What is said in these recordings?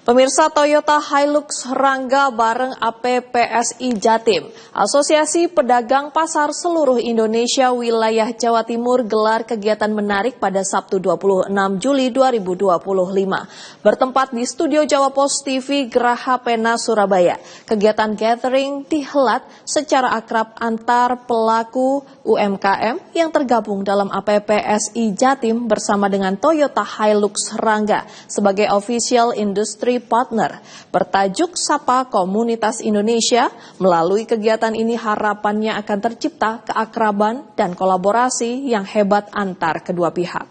Pemirsa, Toyota Hilux Rangga bareng APPSI Jatim, Asosiasi Pedagang Pasar Seluruh Indonesia Wilayah Jawa Timur gelar kegiatan menarik pada Sabtu 26 Juli 2025. Bertempat di Studio Jawa Pos TV Geraha Pena, Surabaya. Kegiatan gathering dihelat secara akrab antar pelaku UMKM yang tergabung dalam APPSI Jatim bersama dengan Toyota Hilux Rangga sebagai official industry partner bertajuk Sapa Komunitas Indonesia. Melalui kegiatan ini harapannya akan tercipta keakraban dan kolaborasi yang hebat antar kedua pihak.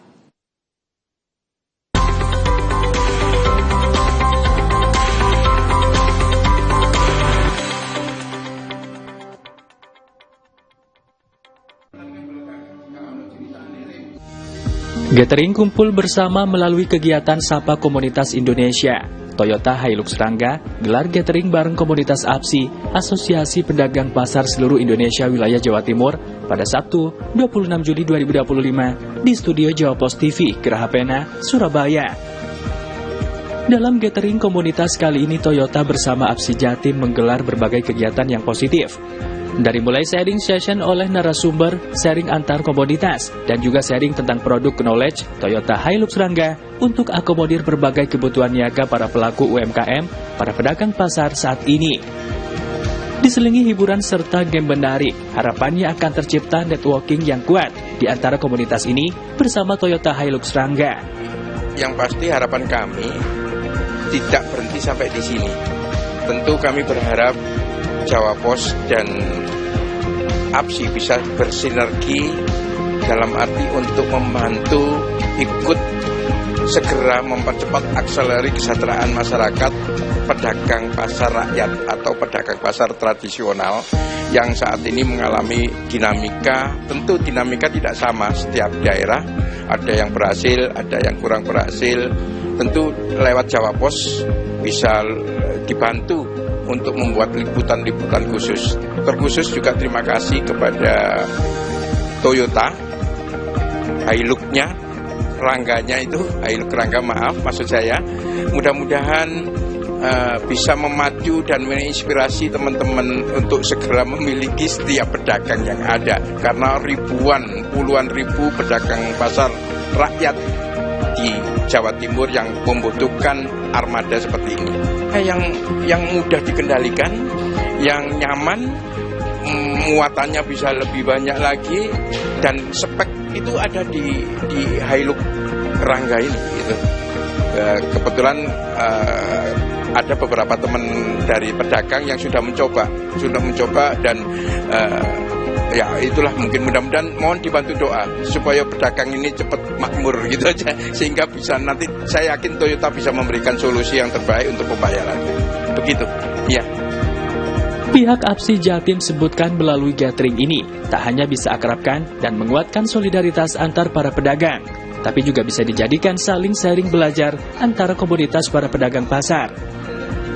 Gathering kumpul bersama melalui kegiatan Sapa Komunitas Indonesia. Toyota Hilux Rangga gelar gathering bareng komunitas APSI, Asosiasi Pedagang Pasar Seluruh Indonesia Wilayah Jawa Timur, pada Sabtu 26 Juli 2025 di Studio Jawa Pos TV Geraha Pena, Surabaya. Dalam gathering komunitas kali ini, Toyota bersama APSI Jatim menggelar berbagai kegiatan yang positif. Dari mulai sharing session oleh narasumber, sharing antar komunitas, dan juga sharing tentang produk knowledge Toyota Hilux Rangga untuk akomodir berbagai kebutuhan niaga para pelaku UMKM, para pedagang pasar saat ini. Diselingi hiburan serta game menarik, harapannya akan tercipta networking yang kuat di antara komunitas ini bersama Toyota Hilux Rangga. Yang pasti harapan kami tidak berhenti sampai di sini. Tentu kami berharap Jawa Pos dan APSI bisa bersinergi dalam arti untuk membantu ikut segera mempercepat akselerasi kesejahteraan masyarakat pedagang pasar rakyat atau pedagang pasar tradisional yang saat ini mengalami dinamika. Tentu dinamika tidak sama setiap daerah, ada yang berhasil, ada yang kurang berhasil. Tentu lewat Jawa Pos bisa dibantu untuk membuat liputan-liputan khusus. Terkhusus juga terima kasih kepada Toyota, Hilux-nya, Rangganya itu, Hilux Rangga maksud saya. Mudah-mudahan bisa memacu dan menginspirasi teman-teman untuk segera memiliki setiap pedagang yang ada. Karena puluhan ribu pedagang pasar rakyat di Jawa Timur yang membutuhkan armada seperti ini. Yang mudah dikendalikan, yang nyaman, muatannya bisa lebih banyak lagi, dan spek itu ada di Hilux Rangga ini. Gitu. Kebetulan ada beberapa teman dari pedagang yang sudah mencoba dan ya itulah, mungkin mudah-mudahan mohon dibantu doa supaya pedagang ini cepat makmur gitu aja, sehingga bisa nanti saya yakin Toyota bisa memberikan solusi yang terbaik untuk pembayaran. Begitu, ya. Pihak APSI Jatim sebutkan melalui gathering ini tak hanya bisa akrabkan dan menguatkan solidaritas antar para pedagang, tapi juga bisa dijadikan saling sharing belajar antara komunitas para pedagang pasar.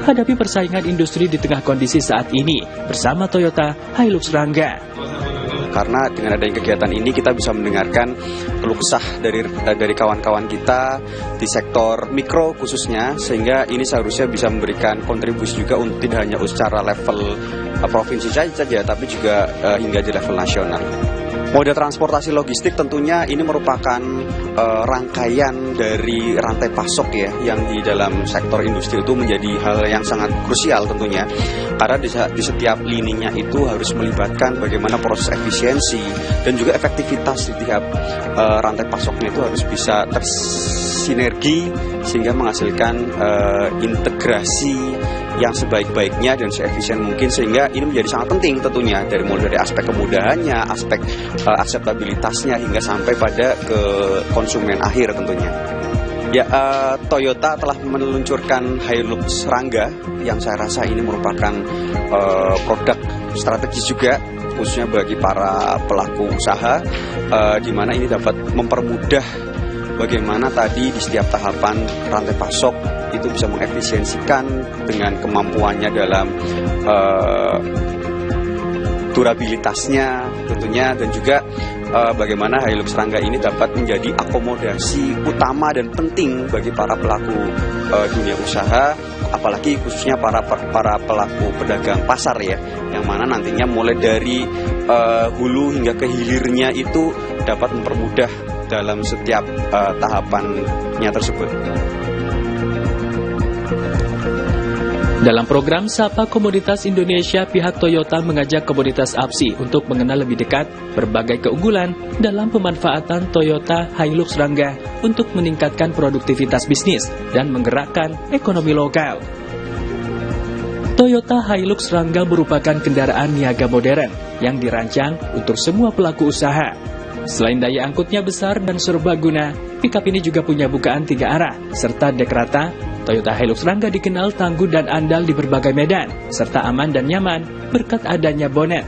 Hadapi persaingan industri di tengah kondisi saat ini bersama Toyota Hilux Rangga. Karena dengan adanya kegiatan ini kita bisa mendengarkan keluh kesah dari kawan-kawan kita di sektor mikro khususnya, sehingga ini seharusnya bisa memberikan kontribusi juga untuk tidak hanya secara level provinsi saja, tapi juga hingga di level nasional. Moda transportasi logistik tentunya ini merupakan rangkaian dari rantai pasok ya, yang di dalam sektor industri itu menjadi hal yang sangat krusial tentunya, karena di setiap lininya itu harus melibatkan bagaimana proses efisiensi dan juga efektivitas di tiap rantai pasoknya itu harus bisa tersinergi sehingga menghasilkan integrasi yang sebaik-baiknya dan seefisien mungkin, sehingga ini menjadi sangat penting tentunya mulai dari aspek kemudahannya, aspek akseptabilitasnya hingga sampai pada ke konsumen akhir tentunya. Ya, Toyota telah meluncurkan Hilux Rangga yang saya rasa ini merupakan produk strategis juga khususnya bagi para pelaku usaha, di mana ini dapat mempermudah bagaimana tadi di setiap tahapan rantai pasok itu bisa mengefisiensikan dengan kemampuannya dalam durabilitasnya tentunya, dan juga bagaimana Hilux Rangga ini dapat menjadi akomodasi utama dan penting bagi para pelaku dunia usaha, apalagi khususnya para pelaku pedagang pasar ya, yang mana nantinya mulai dari hulu hingga ke hilirnya itu dapat mempermudah dalam setiap tahapannya tersebut. Dalam program Sapa Komoditas Indonesia, pihak Toyota mengajak komunitas APSI untuk mengenal lebih dekat berbagai keunggulan dalam pemanfaatan Toyota Hilux Rangga untuk meningkatkan produktivitas bisnis dan menggerakkan ekonomi lokal. Toyota Hilux Rangga merupakan kendaraan niaga modern yang dirancang untuk semua pelaku usaha. Selain daya angkutnya besar dan serbaguna, pickup ini juga punya bukaan 3 arah serta dek rata. Toyota Hilux Rangga dikenal tangguh dan andal di berbagai medan, serta aman dan nyaman berkat adanya bonet.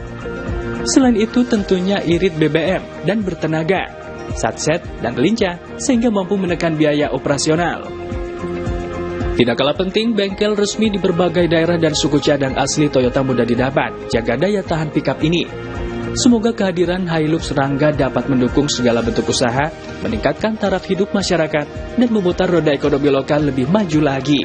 Selain itu tentunya irit BBM dan bertenaga, satset dan lincah sehingga mampu menekan biaya operasional. Tidak kalah penting, bengkel resmi di berbagai daerah dan suku cadang asli Toyota mudah didapat. Jaga daya tahan pickup ini. Semoga kehadiran Hilux Rangga dapat mendukung segala bentuk usaha, meningkatkan taraf hidup masyarakat, dan memutar roda ekonomi lokal lebih maju lagi.